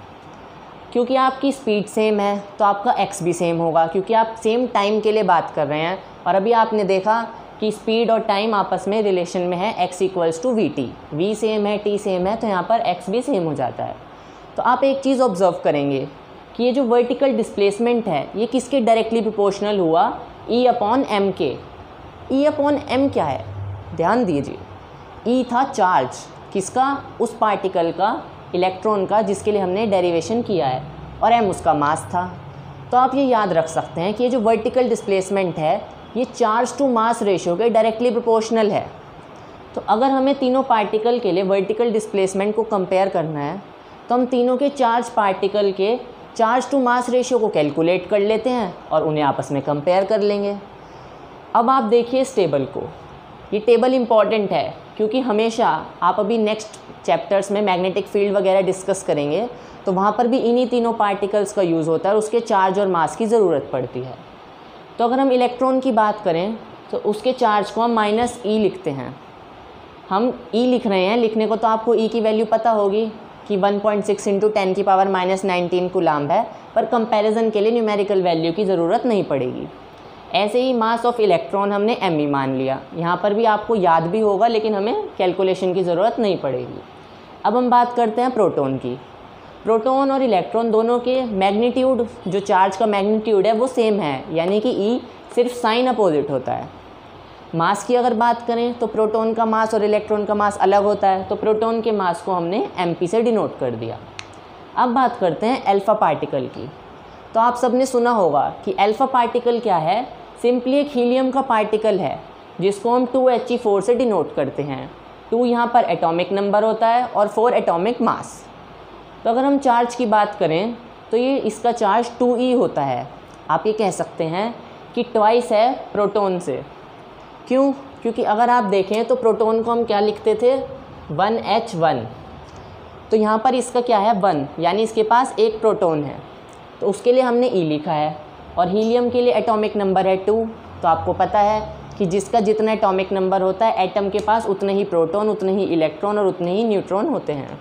क्योंकि आपकी स्पीड सेम है तो आपका x भी सेम होगा, क्योंकि आप सेम टाइम के लिए बात कर रहे हैं। और अभी आपने देखा कि स्पीड और टाइम आपस में रिलेशन में है, x equals to vt। v same है, t सेम है, तो यहाँ पर x भी सेम हो जाता है। तो आप एक चीज़ ऑब्ज़र्व करेंगे कि ये जो वर्टिकल डिस्प्लेसमेंट है ये किसके डायरेक्टली प्रोपोर्शनल हुआ? E अपॉन m के। E अपॉन m क्या है? ध्यान दीजिए, E था चार्ज किसका? उस पार्टिकल का, इलेक्ट्रॉन का, जिसके लिए हमने डेरिवेशन किया है, और m उसका मास था। तो आप ये याद रख सकते हैं कि ये जो वर्टिकल डिस्प्लेसमेंट है ये चार्ज टू मास रेशियो के डायरेक्टली प्रोपोर्शनल है। तो अगर हमें तीनों पार्टिकल के लिए वर्टिकल डिस्प्लेसमेंट को कंपेयर करना है तो हम तीनों के चार्ज पार्टिकल के चार्ज टू मास रेशियो को कैलकुलेट कर लेते हैं और उन्हें आपस में कंपेयर कर लेंगे। अब आप देखिए इस टेबल को। ये टेबल इम्पॉर्टेंट है क्योंकि हमेशा आप अभी नेक्स्ट चैप्टर्स में मैग्नेटिक फील्ड वगैरह डिस्कस करेंगे तो वहाँ पर भी इन्हीं तीनों पार्टिकल्स का यूज़ होता है और उसके चार्ज और मास की ज़रूरत पड़ती है। तो अगर हम इलेक्ट्रॉन की बात करें तो उसके चार्ज को हम -e लिखते हैं। हम e लिख रहे हैं, लिखने को तो आपको e की वैल्यू पता होगी कि 1.6 इंटू 10 की पावर -19 कूलाम्ब है, पर कंपैरिजन के लिए न्यूमेरिकल वैल्यू की ज़रूरत नहीं पड़ेगी। ऐसे ही मास ऑफ इलेक्ट्रॉन हमने me मान लिया। यहाँ पर भी आपको याद भी होगा, लेकिन हमें कैलकुलेशन की ज़रूरत नहीं पड़ेगी। अब हम बात करते हैं प्रोटॉन की। प्रोटॉन और इलेक्ट्रॉन दोनों के मैग्नीट्यूड, जो चार्ज का मैग्नीट्यूड है वो सेम है, यानी कि E सिर्फ साइन अपोजिट होता है। मास की अगर बात करें तो प्रोटॉन का मास और इलेक्ट्रॉन का मास अलग होता है, तो प्रोटॉन के मास को हमने mp से डिनोट कर दिया। अब बात करते हैं अल्फ़ा पार्टिकल की। तो आप सब ने सुना होगा कि अल्फ़ा पार्टिकल क्या है, सिंपली एक हीलियम का पार्टिकल है जिसको हम 2He4 से डिनोट करते हैं। 2 यहाँ पर एटॉमिक नंबर होता है और 4 एटॉमिक मास। तो अगर हम चार्ज की बात करें तो ये इसका चार्ज 2e होता है। आप ये कह सकते हैं कि ट्वाइस है प्रोटॉन से। क्यों? क्योंकि अगर आप देखें तो प्रोटॉन को हम क्या लिखते थे, 1H1। तो यहाँ पर इसका क्या है, 1, यानी इसके पास एक प्रोटॉन है, तो उसके लिए हमने E लिखा है। और हीलियम के लिए एटॉमिक नंबर है 2। तो आपको पता है कि जिसका जितना एटॉमिक नंबर होता है एटम के पास, उतने ही प्रोटॉन, उतने ही इलेक्ट्रॉन और उतने ही न्यूट्रॉन होते हैं।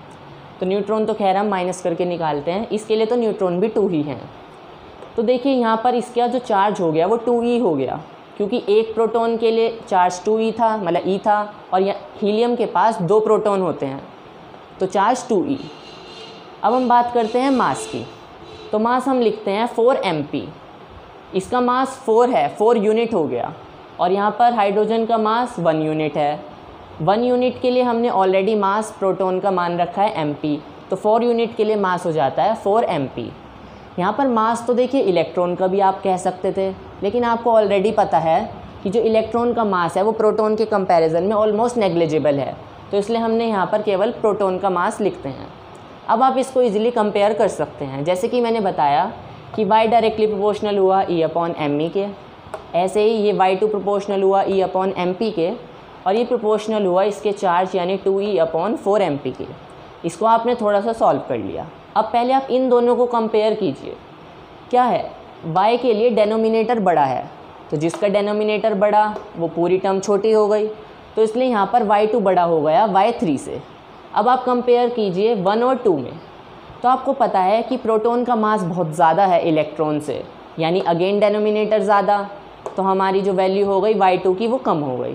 तो न्यूट्रॉन तो खैर हम माइनस करके निकालते हैं, इसके लिए तो न्यूट्रॉन भी 2 ही हैं। तो देखिए यहाँ पर इसका जो चार्ज हो गया वो 2e हो गया, क्योंकि एक प्रोटॉन के लिए चार्ज 2e था, मतलब E था, और हीलियम के पास 2 प्रोटॉन होते हैं, तो चार्ज 2e। अब हम बात करते हैं मास की। तो मास हम लिखते हैं 4mp। इसका मास 4 है, 4 यूनिट हो गया। और यहाँ पर हाइड्रोजन का मास 1 यूनिट है। 1 यूनिट के लिए हमने ऑलरेडी मास प्रोटॉन का मान रखा है mp, तो 4 यूनिट के लिए मास हो जाता है 4mp। यहाँ पर मास तो देखिए इलेक्ट्रॉन का भी आप कह सकते थे, लेकिन आपको ऑलरेडी पता है कि जो इलेक्ट्रॉन का मास है वो प्रोटॉन के कंपैरिजन में ऑलमोस्ट नेग्लिजिबल है, तो इसलिए हमने यहाँ पर केवल प्रोटॉन का मास लिखते हैं। अब आप इसको इजीली कंपेयर कर सकते हैं, जैसे कि मैंने बताया कि y डायरेक्टली प्रोपोर्शनल हुआ E/me के, ऐसे ही ये y2 प्रोपोर्शनल हुआ E/mp के, और ये प्रोपोर्शनल हुआ इसके चार्ज यानी 2e/4mp के। इसको आपने थोड़ा सा सॉल्व कर लिया। अब पहले आप इन दोनों को कंपेयर कीजिए। क्या है, y के लिए डेनोमिनेटर बड़ा है, तो जिसका डेनोमिनेटर बड़ा वो पूरी टर्म छोटी हो गई, तो इसलिए यहाँ पर y2 बड़ा हो गया y3 से। अब आप कंपेयर कीजिए 1 और 2 में, तो आपको पता है कि प्रोटॉन का मास बहुत ज़्यादा है इलेक्ट्रॉन से, यानी अगेन डेनोमिनेटर ज़्यादा, तो हमारी जो वैल्यू हो गई y2 की वो कम हो गई।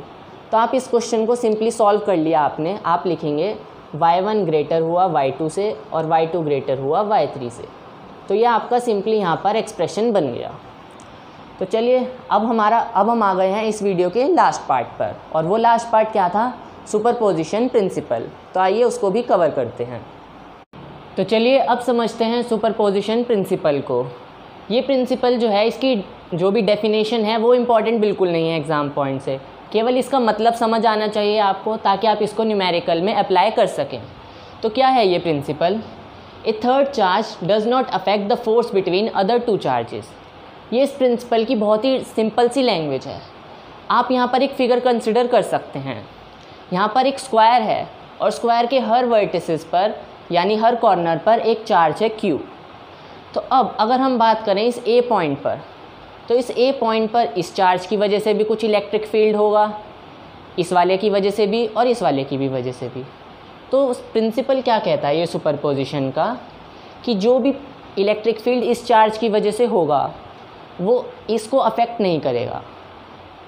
तो आप इस क्वेश्चन को सिंपली सॉल्व कर लिया आपने। आप लिखेंगे y1 ग्रेटर हुआ y2 से और y2 ग्रेटर हुआ y3 से। तो ये आपका सिंपली यहाँ पर एक्सप्रेशन बन गया। तो चलिए अब हम आ गए हैं इस वीडियो के लास्ट पार्ट पर, और वो लास्ट पार्ट क्या था, सुपरपोजिशन प्रिंसिपल। तो आइए उसको भी कवर करते हैं। तो चलिए अब समझते हैं सुपरपोजिशन प्रिंसिपल को। ये प्रिंसिपल जो है, इसकी जो भी डेफिनेशन है वो इम्पॉर्टेंट बिल्कुल नहीं है एग्ज़ाम पॉइंट से, केवल इसका मतलब समझ आना चाहिए आपको, ताकि आप इसको न्यूमेरिकल में अप्लाई कर सकें। तो क्या है ये principle, a third charge does not affect the force between other 2 charges. ये इस प्रिंसिपल की बहुत ही सिंपल सी लैंग्वेज है। आप यहाँ पर एक फिगर कंसिडर कर सकते हैं। यहाँ पर एक स्क्वायर है और स्क्वायर के हर वर्टिसेस पर यानी हर कॉर्नर पर एक चार्ज है Q। तो अब अगर हम बात करें इस A पॉइंट पर, तो इस A पॉइंट पर इस चार्ज की वजह से भी कुछ इलेक्ट्रिक फील्ड होगा, इस वाले की वजह से भी और इस वाले की भी वजह से भी। तो प्रिंसिपल क्या कहता है ये सुपरपोजिशन का, कि जो भी इलेक्ट्रिक फील्ड इस चार्ज की वजह से होगा वो इसको अफेक्ट नहीं करेगा।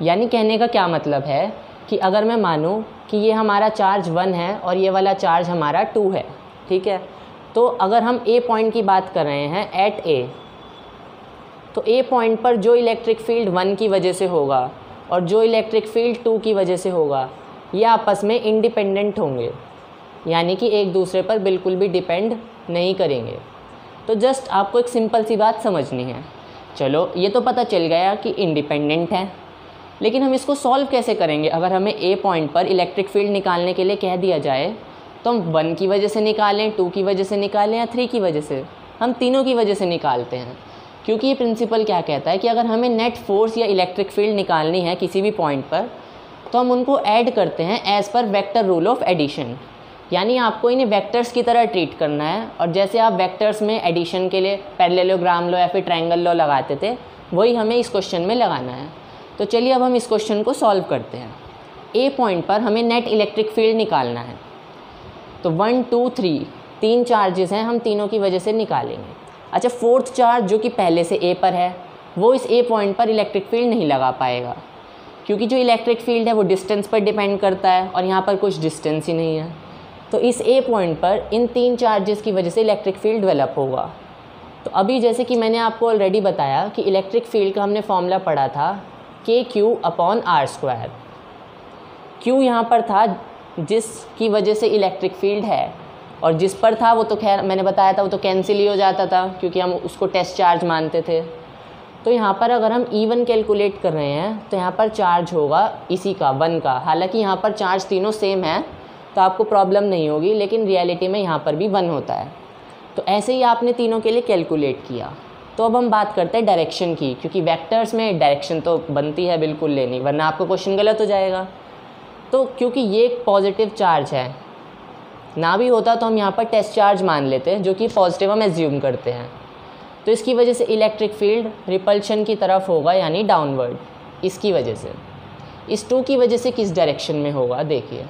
यानी कहने का क्या मतलब है कि अगर मैं मानूँ कि ये हमारा चार्ज 1 है और ये वाला चार्ज हमारा 2 है, ठीक है, तो अगर हम A पॉइंट की बात कर रहे हैं एट A, तो A पॉइंट पर जो इलेक्ट्रिक फील्ड 1 की वजह से होगा और जो इलेक्ट्रिक फील्ड 2 की वजह से होगा, ये आपस में इंडिपेंडेंट होंगे, यानी कि एक दूसरे पर बिल्कुल भी डिपेंड नहीं करेंगे। तो जस्ट आपको एक सिंपल सी बात समझनी है। चलो ये तो पता चल गया कि इंडिपेंडेंट है, लेकिन हम इसको सॉल्व कैसे करेंगे। अगर हमें A पॉइंट पर इलेक्ट्रिक फील्ड निकालने के लिए कह दिया जाए तो हम 1 की वजह से निकालें, 2 की वजह से निकालें या 3 की वजह से, हम तीनों की वजह से निकालते हैं। क्योंकि ये प्रिंसिपल क्या कहता है कि अगर हमें नेट फोर्स या इलेक्ट्रिक फील्ड निकालनी है किसी भी पॉइंट पर, तो हम उनको ऐड करते हैं as per vector rule of addition. यानी आपको इन्हें वेक्टर्स की तरह ट्रीट करना है, और जैसे आप वेक्टर्स में एडिशन के लिए पैरेललोग्राम लॉ या फिर ट्रायंगल लॉ लगाते थे, वही हमें इस क्वेश्चन में लगाना है। तो चलिए अब हम इस क्वेश्चन को सॉल्व करते हैं। A पॉइंट पर हमें नेट इलेक्ट्रिक फील्ड निकालना है, तो 1 2 3 3 चार्जेस हैं, हम तीनों की वजह से निकालेंगे। अच्छा, फोर्थ चार्ज जो कि पहले से A पर है, वो इस ए पॉइंट पर इलेक्ट्रिक फील्ड नहीं लगा पाएगा, क्योंकि जो इलेक्ट्रिक फील्ड है वो डिस्टेंस पर डिपेंड करता है और यहाँ पर कुछ डिस्टेंस ही नहीं है। तो इस ए पॉइंट पर इन 3 चार्जेस की वजह से इलेक्ट्रिक फील्ड डेवलप होगा। तो अभी जैसे कि मैंने आपको ऑलरेडी बताया कि इलेक्ट्रिक फील्ड का हमने फॉर्मूला पढ़ा था KQ/r²। Q यहाँ पर था जिसकी वजह से इलेक्ट्रिक फील्ड है, और जिस पर था वो तो खैर मैंने बताया था वो तो कैंसिल ही हो जाता था क्योंकि हम उसको टेस्ट चार्ज मानते थे। तो यहाँ पर अगर हम E1 कैलकुलेट कर रहे हैं तो यहाँ पर चार्ज होगा इसी का 1 का। हालांकि यहाँ पर चार्ज तीनों सेम है तो आपको प्रॉब्लम नहीं होगी, लेकिन रियलिटी में यहाँ पर भी 1 होता है। तो ऐसे ही आपने तीनों के लिए कैलकुलेट किया। तो अब हम बात करते हैं डायरेक्शन की, क्योंकि वेक्टर्स में डायरेक्शन तो बनती है बिल्कुल लेनी, वरना आपका क्वेश्चन गलत हो जाएगा। तो क्योंकि ये एक पॉजिटिव चार्ज है, ना भी होता तो हम यहाँ पर टेस्ट चार्ज मान लेते हैं, जो कि पॉजिटिव हम एज्यूम करते हैं। तो इसकी वजह से इलेक्ट्रिक फील्ड रिपल्शन की तरफ होगा, यानी डाउनवर्ड। इसकी वजह से इस 2 की वजह से किस डायरेक्शन में होगा, देखिए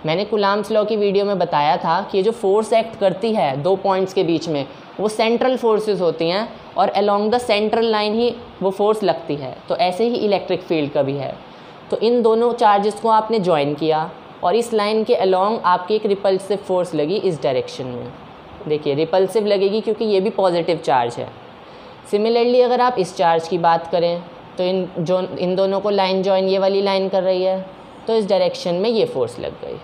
मैंने कुलाम्स लॉ की वीडियो में बताया था कि ये जो फोर्स एक्ट करती है 2 पॉइंट्स के बीच में वो सेंट्रल फोर्सेस होती हैं और अलोंग द सेंट्रल लाइन ही वो फोर्स लगती है। तो ऐसे ही इलेक्ट्रिक फील्ड का भी है। तो इन दोनों चार्जेस को आपने ज्वाइन किया और इस लाइन के अलोंग आपकी एक रिपल्सिव फोर्स लगी इस डायरेक्शन में। देखिए रिपल्सिव लगेगी क्योंकि ये भी पॉजिटिव चार्ज है। सिमिलरली अगर आप इस चार्ज की बात करें तो इन दोनों को लाइन ज्वाइन ये वाली लाइन कर रही है, तो इस डायरेक्शन में ये फोर्स लग गई।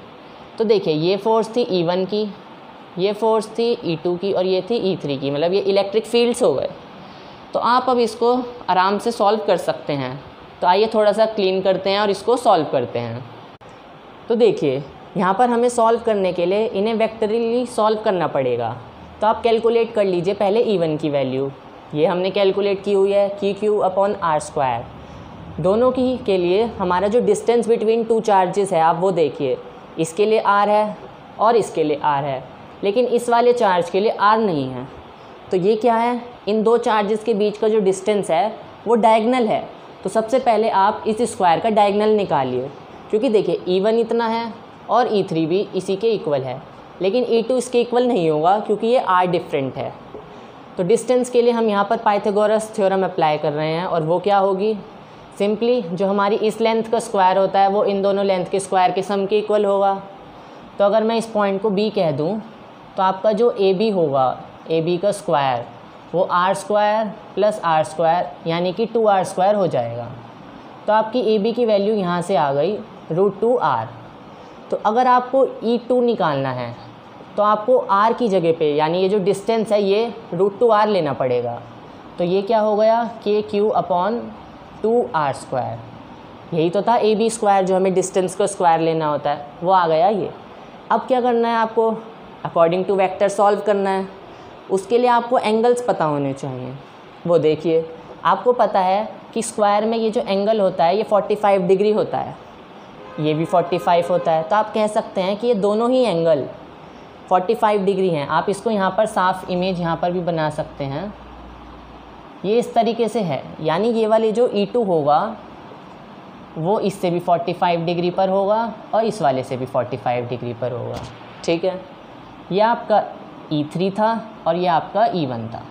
तो देखिए ये फोर्स थी E1 की, ये फोर्स थी E2 की और ये थी E3 की, मतलब ये इलेक्ट्रिक फील्ड्स हो गए। तो आप अब इसको आराम से सॉल्व कर सकते हैं। तो आइए थोड़ा सा क्लीन करते हैं और इसको सॉल्व करते हैं। तो देखिए यहाँ पर हमें सॉल्व करने के लिए इन्हें वेक्टरली सॉल्व करना पड़ेगा। तो आप कैलकुलेट कर लीजिए पहले E1 की वैल्यू, ये हमने कैलकुलेट की हुई है KQ/r²। दोनों की के लिए हमारा जो डिस्टेंस बिटवीन 2 चार्जेस है आप वो देखिए, इसके लिए r है और इसके लिए r है, लेकिन इस वाले चार्ज के लिए r नहीं है। तो ये क्या है, इन 2 चार्जेस के बीच का जो डिस्टेंस है वो डायगनल है। तो सबसे पहले आप इस स्क्वायर का डायगनल निकालिए, क्योंकि देखिए E1 इतना है और E3 भी इसी के इक्वल है, लेकिन E2 इसके इक्वल नहीं होगा क्योंकि ये r डिफरेंट है। तो डिस्टेंस के लिए हम यहाँ पर पाइथागोरस थ्योरम अप्लाई कर रहे हैं, और वो क्या होगी, सिंपली जो हमारी इस लेंथ का स्क्वायर होता है वो इन दोनों लेंथ के स्क्वायर के सम के इक्वल होगा। तो अगर मैं इस पॉइंट को B कह दूँ तो आपका जो AB होगा, AB का स्क्वायर वो r² + r² यानी कि 2r² हो जाएगा। तो आपकी AB की वैल्यू यहाँ से आ गई √2r। तो अगर आपको E2 निकालना है तो आपको r की जगह पे, यानी ये जो डिस्टेंस है ये √2r लेना पड़ेगा। तो ये क्या हो गया, KQ/2r²। यही तो था AB² जो हमें डिस्टेंस का स्क्वायर लेना होता है, वो आ गया ये। अब क्या करना है आपको, अकॉर्डिंग टू वेक्टर सॉल्व करना है। उसके लिए आपको एंगल्स पता होने चाहिए। वो देखिए आपको पता है कि स्क्वायर में ये जो एंगल होता है ये 45 डिग्री होता है, ये भी 45 होता है। तो आप कह सकते हैं कि ये दोनों ही एंगल 45 डिग्री हैं। आप इसको यहाँ पर साफ इमेज यहाँ पर भी बना सकते हैं। ये इस तरीके से है, यानी ये वाले जो E2 होगा वो इससे भी 45 डिग्री पर होगा और इस वाले से भी 45 डिग्री पर होगा। ठीक है, यह आपका E3 था और यह आपका E1 था।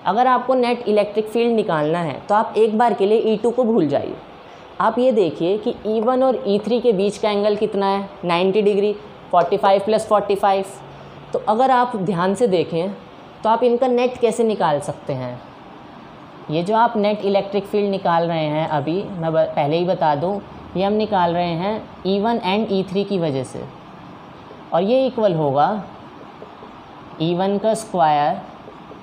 अगर आपको नेट इलेक्ट्रिक फील्ड निकालना है तो आप एक बार के लिए E2 को भूल जाइए। आप ये देखिए कि E1 और E3 के बीच का एंगल कितना है, 90 डिग्री, 45 + 45। तो अगर आप ध्यान से देखें तो आप इनका नेट कैसे निकाल सकते हैं। ये जो आप नेट इलेक्ट्रिक फील्ड निकाल रहे हैं, अभी मैं पहले ही बता दूं, ये हम निकाल रहे हैं E1 एंड E3 की वजह से, और ये इक्वल होगा E1 का स्क्वायर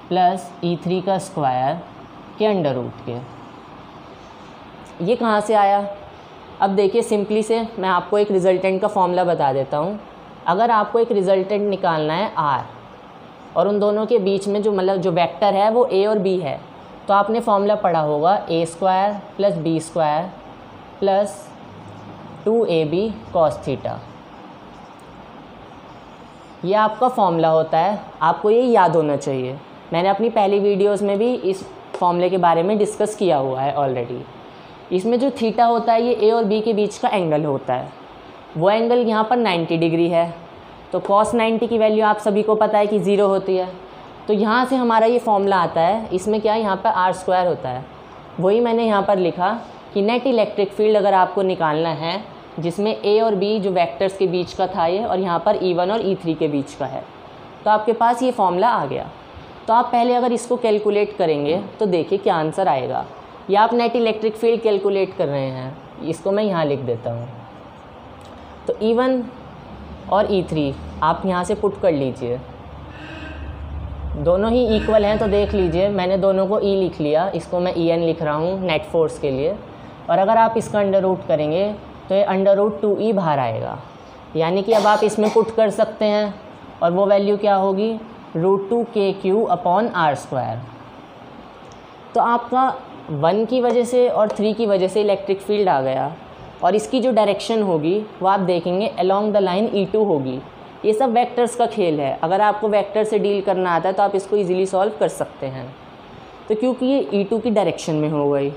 प्लस E3 का स्क्वायर के अंडर रूट के। ये कहाँ से आया, अब देखिए सिंपली से मैं आपको एक रिजल्टेंट का फॉर्मूला बता देता हूँ। अगर आपको एक रिजल्टेंट निकालना है R और उन दोनों के बीच में जो मतलब जो वेक्टर है वो A और B है, तो आपने फॉर्मूला पढ़ा होगा A² + B² + 2AB cos θ। ये आपका फॉर्मूला होता है, आपको ये याद होना चाहिए। मैंने अपनी पहली वीडियोस में भी इस फॉर्मूले के बारे में डिस्कस किया हुआ है ऑलरेडी। इसमें जो थीटा होता है ये A और B के बीच का एंगल होता है। वो एंगल यहाँ पर 90 डिग्री है, तो cos 90 की वैल्यू आप सभी को पता है कि 0 होती है। तो यहाँ से हमारा ये फॉर्मूला आता है, इसमें क्या है, यहाँ पर आर स्क्वायर होता है। वही मैंने यहाँ पर लिखा कि नेट इलेक्ट्रिक फील्ड अगर आपको निकालना है, जिसमें ए और बी जो वेक्टर्स के बीच का था ये, और यहाँ पर E1 और E3 के बीच का है, तो आपके पास ये फॉर्मूला आ गया। तो आप पहले अगर इसको कैलकुलेट करेंगे तो देखिए क्या आंसर आएगा। या आप नेट इलेक्ट्रिक फील्ड कैलकुलेट कर रहे हैं, इसको मैं यहाँ लिख देता हूँ। तो E1 और E3 आप यहाँ से पुट कर लीजिए, दोनों ही इक्वल हैं। तो देख लीजिए मैंने दोनों को E लिख लिया, इसको मैं EN लिख रहा हूँ नेट फोर्स के लिए। और अगर आप इसका अंडर रूट करेंगे तो ये अंडर रूट 2E बाहर आएगा, यानी कि अब आप इसमें पुट कर सकते हैं और वो वैल्यू क्या होगी, √2KQ/r²। तो आपका 1 की वजह से और 3 की वजह से इलेक्ट्रिक फील्ड आ गया, और इसकी जो डायरेक्शन होगी वो आप देखेंगे अलोंग द लाइन E2 होगी। ये सब वेक्टर्स का खेल है, अगर आपको वेक्टर से डील करना आता है तो आप इसको इजीली सॉल्व कर सकते हैं। तो क्योंकि ये E2 की डायरेक्शन में हो गई,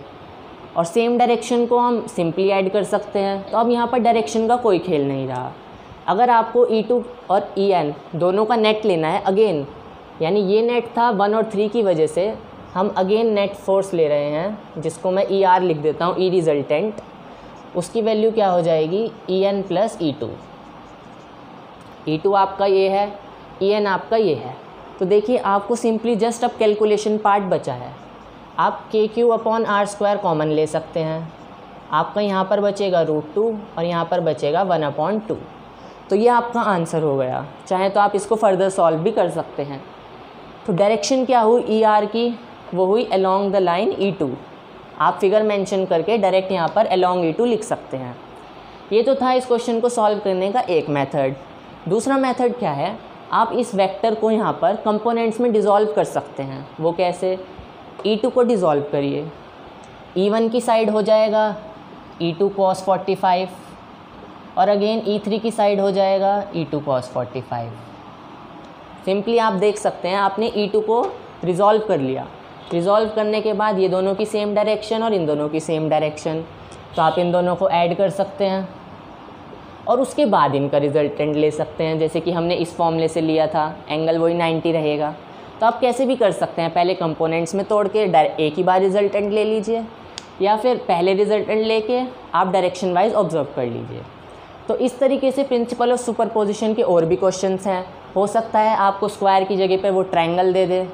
और सेम डायरेक्शन को हम सिंपली ऐड कर सकते हैं, तो अब यहाँ पर डायरेक्शन का कोई खेल नहीं रहा। अगर आपको E2 और EN दोनों का नेट लेना है अगेन, यानी ये नेट था 1 और 3 की वजह से, हम अगेन नेट फोर्स ले रहे हैं, जिसको मैं ER लिख देता हूँ, E रिजल्टेंट। उसकी वैल्यू क्या हो जाएगी, EN + E2। E2 आपका ये है, EN आपका ये है। तो देखिए आपको सिंपली जस्ट अब कैलकुलेशन पार्ट बचा है। आप KQ/r² कॉमन ले सकते हैं, आपका यहाँ पर बचेगा √2 और यहाँ पर बचेगा 1/2। तो ये आपका आंसर हो गया। चाहे तो आप इसको फर्दर सॉल्व भी कर सकते हैं। तो डायरेक्शन क्या हुई ER की, वो हुई अलोंग द लाइन E2। आप फिगर मेंशन करके डायरेक्ट यहाँ पर अलोंग E2 लिख सकते हैं। ये तो था इस क्वेश्चन को सॉल्व करने का एक मेथड। दूसरा मेथड क्या है, आप इस वेक्टर को यहाँ पर कंपोनेंट्स में डिज़ोल्व कर सकते हैं। वो कैसे, E2 को डिज़ोल्व करिए, E1 की साइड हो जाएगा E2 cos 45, और अगेन E3 की साइड हो जाएगा E2 cos 45। सिंपली आप देख सकते हैं आपने E2 को रिज़ॉल्व कर लिया। रिज़ॉल्व करने के बाद ये दोनों की सेम डायरेक्शन और इन दोनों की सेम डायरेक्शन, तो आप इन दोनों को ऐड कर सकते हैं और उसके बाद इनका रिजल्टेंट ले सकते हैं। जैसे कि हमने इस फॉर्मूले से लिया था, एंगल वही 90 रहेगा। तो आप कैसे भी कर सकते हैं, पहले कंपोनेंट्स में तोड़ के एक ही बार रिजल्टेंट ले लीजिए, या फिर पहले रिजल्टेंट लेके आप डायरेक्शन वाइज ऑब्जर्व कर लीजिए। तो इस तरीके से प्रिंसिपल ऑफ सुपरपोजिशन के और भी क्वेश्चंस हैं। हो सकता है आपको स्क्वायर की जगह पे वो ट्रायंगल दे दे,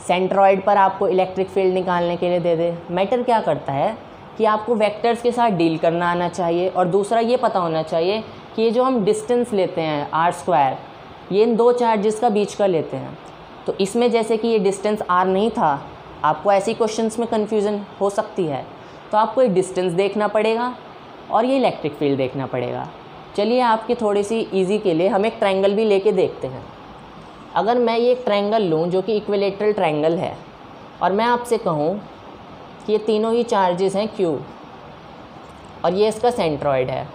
सेंट्रॉइड पर आपको इलेक्ट्रिक फील्ड निकालने के लिए दे दे। मैटर क्या करता है कि आपको वेक्टर्स के साथ डील करना आना चाहिए, और दूसरा ये पता होना चाहिए कि ये जो हम डिस्टेंस लेते हैं r², ये इन दो चार्जेस का बीच का लेते हैं। तो इसमें जैसे कि ये डिस्टेंस r नहीं था, आपको ऐसी क्वेश्चंस में कन्फ्यूज़न हो सकती है, तो आपको एक डिस्टेंस देखना पड़ेगा और ये इलेक्ट्रिक फील्ड देखना पड़ेगा। चलिए आपकी थोड़ी सी इजी के लिए हम एक ट्रायंगल भी लेके देखते हैं। अगर मैं ये एक ट्रायंगल लूँ जो कि इक्विलेटरल ट्रायंगल है, और मैं आपसे कहूँ कि ये तीनों ही चार्जेस हैं Q, और ये इसका सेंट्रॉइड है,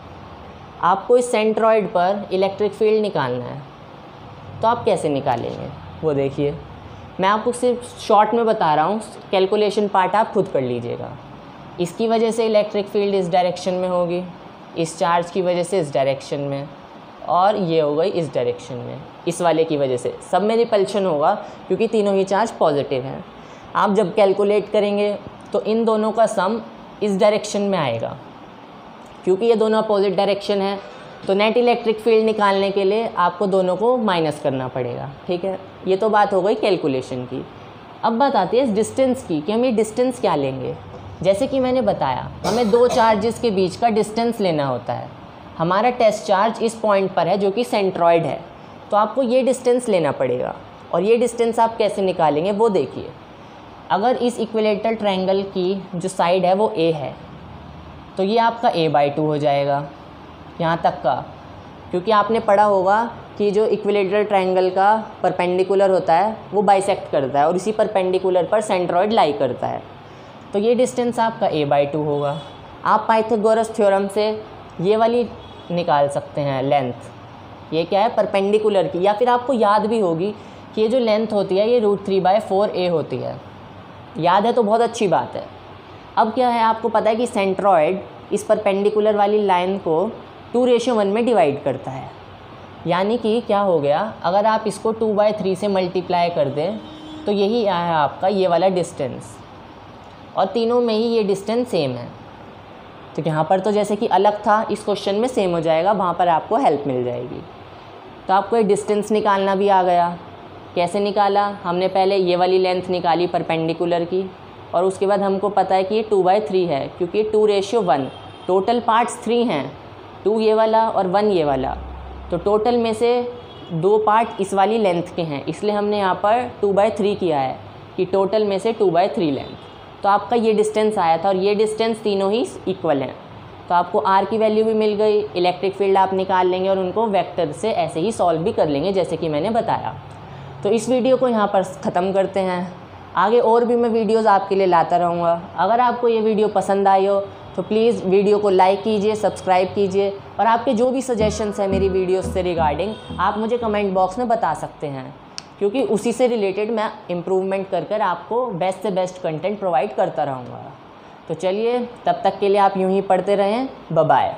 आपको इस सेंट्रॉइड पर इलेक्ट्रिक फील्ड निकालना है। तो आप कैसे निकालेंगे वो देखिए, मैं आपको सिर्फ शॉर्ट में बता रहा हूँ, कैलकुलेशन पार्ट आप खुद कर लीजिएगा। इसकी वजह से इलेक्ट्रिक फील्ड इस डायरेक्शन में होगी, इस चार्ज की वजह से इस डायरेक्शन में, और ये हो गई इस डायरेक्शन में। इस वाले की वजह से सब में रिपल्शन होगा क्योंकि तीनों ही चार्ज पॉजिटिव हैं। आप जब कैलकुलेट करेंगे तो इन दोनों का सम इस डायरेक्शन में आएगा, क्योंकि ये दोनों अपोजिट डायरेक्शन है। तो नेट इलेक्ट्रिक फील्ड निकालने के लिए आपको दोनों को माइनस करना पड़ेगा, ठीक है। ये तो बात हो गई कैलकुलेशन की। अब बात आती है इस डिस्टेंस की कि हम ये डिस्टेंस क्या लेंगे। जैसे कि मैंने बताया, हमें दो चार्जेस के बीच का डिस्टेंस लेना होता है। हमारा टेस्ट चार्ज इस पॉइंट पर है जो कि सेंट्रॉइड है, तो आपको ये डिस्टेंस लेना पड़ेगा। और ये डिस्टेंस आप कैसे निकालेंगे वो देखिए। अगर इस इक्विलेटरल ट्रायंगल की जो साइड है वो A है, तो ये आपका a/2 हो जाएगा यहाँ तक का, क्योंकि आपने पढ़ा होगा कि जो इक्विलेटरल ट्रायंगल का परपेंडिकुलर होता है वो बाइसेक्ट करता है और इसी परपेंडिकुलर पर सेंट्रॉइड लाई करता है। तो ये डिस्टेंस आपका a/2 होगा। आप पाइथागोरस थ्योरम से ये वाली निकाल सकते हैं लेंथ, ये क्या है परपेंडिकुलर की, या फिर आपको याद भी होगी कि ये जो लेंथ होती है ये √3/4a होती है। याद है तो बहुत अच्छी बात है। अब क्या है, आपको पता है कि सेंट्रॉइड इस परपेंडिकुलर वाली लाइन को 2:1 में डिवाइड करता है। यानी कि क्या हो गया, अगर आप इसको 2/3 से मल्टीप्लाई कर दें तो यही है आपका ये वाला डिस्टेंस, और तीनों में ही ये डिस्टेंस सेम है। तो यहाँ पर तो जैसे कि अलग था, इस क्वेश्चन में सेम हो जाएगा, वहाँ पर आपको हेल्प मिल जाएगी। तो आपको ये डिस्टेंस निकालना भी आ गया। कैसे निकाला? हमने पहले ये वाली लेंथ निकाली परपेंडिकुलर की, और उसके बाद हमको पता है कि ये 2/3 है, क्योंकि 2:1। टोटल पार्ट्स 3 हैं, 2 ये वाला और 1 ये वाला। तो टोटल में से 2 पार्ट इस वाली लेंथ के हैं, इसलिए हमने यहाँ पर 2/3 किया है कि टोटल में से 2/3 लेंथ। तो आपका ये डिस्टेंस आया था, और ये डिस्टेंस तीनों ही इक्वल हैं। तो आपको आर की वैल्यू भी मिल गई। इलेक्ट्रिक फील्ड आप निकाल लेंगे और उनको वेक्टर से ऐसे ही सॉल्व भी कर लेंगे जैसे कि मैंने बताया। तो इस वीडियो को यहाँ पर ख़त्म करते हैं। आगे और भी मैं वीडियोज़ आपके लिए लाता रहूँगा। अगर आपको ये वीडियो पसंद आई हो तो प्लीज़ वीडियो को लाइक कीजिए, सब्सक्राइब कीजिए, और आपके जो भी सजेशंस हैं मेरी वीडियोस से रिगार्डिंग आप मुझे कमेंट बॉक्स में बता सकते हैं, क्योंकि उसी से रिलेटेड मैं इम्प्रूवमेंट कर आपको बेस्ट से बेस्ट कंटेंट प्रोवाइड करता रहूँगा। तो चलिए, तब तक के लिए आप यूँ ही पढ़ते रहें। Bye bye.